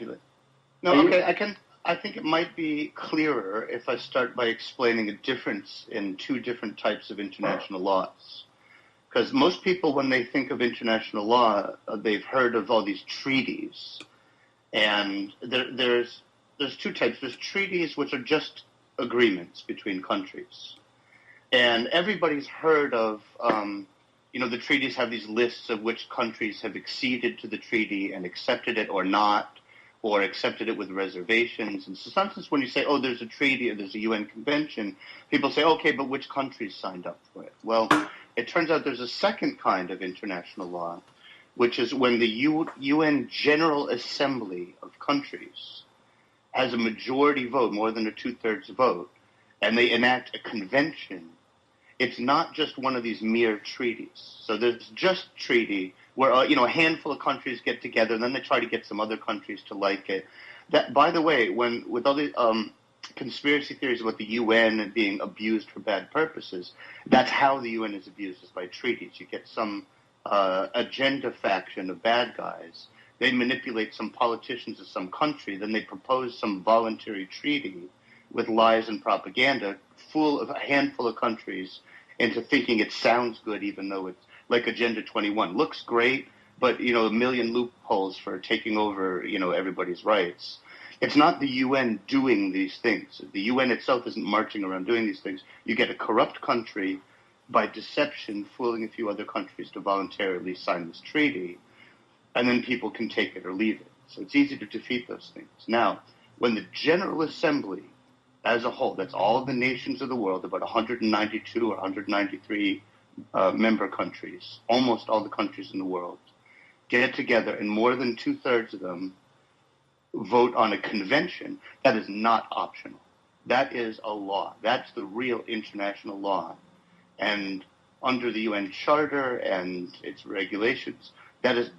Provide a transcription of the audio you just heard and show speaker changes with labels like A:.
A: Exactly. No, okay, I think it might be clearer if I start by explaining a difference in two different types of international laws. Because most people, when they think of international law, they've heard of all these treaties. And there's two types. There's treaties which are just agreements between countries. And everybody's heard of, the treaties have these lists of which countries have acceded to the treaty and accepted it or not, or accepted it with reservations. And so sometimes when you say, oh, there's a treaty or there's a UN convention, people say, okay, but which countries signed up for it? Well, it turns out there's a second kind of international law, which is when the UN General Assembly of countries has a majority vote, more than a two-thirds vote, and they enact a convention. It's not just one of these mere treaties. So there's just treaty where, a handful of countries get together, and then they try to get some other countries to like it. That, by the way, with all the conspiracy theories about the UN being abused for bad purposes, that's how the UN is abused, is by treaties. You get some agenda faction of bad guys. They manipulate some politicians of some country, then they propose some voluntary treaty with lies and propaganda, fool of a handful of countries into thinking it sounds good, even though it's like Agenda 21. Looks great, but, a million loopholes for taking over, everybody's rights. It's not the UN doing these things. The UN itself isn't marching around doing these things. You get a corrupt country by deception, fooling a few other countries to voluntarily sign this treaty, and then people can take it or leave it. So it's easy to defeat those things. Now, when the General Assembly as a whole, that's all of the nations of the world, about 192 or 193 member countries, almost all the countries in the world, get together and more than two-thirds of them vote on a convention, that is not optional. That is a law. That's the real international law. And under the UN Charter and its regulations, that is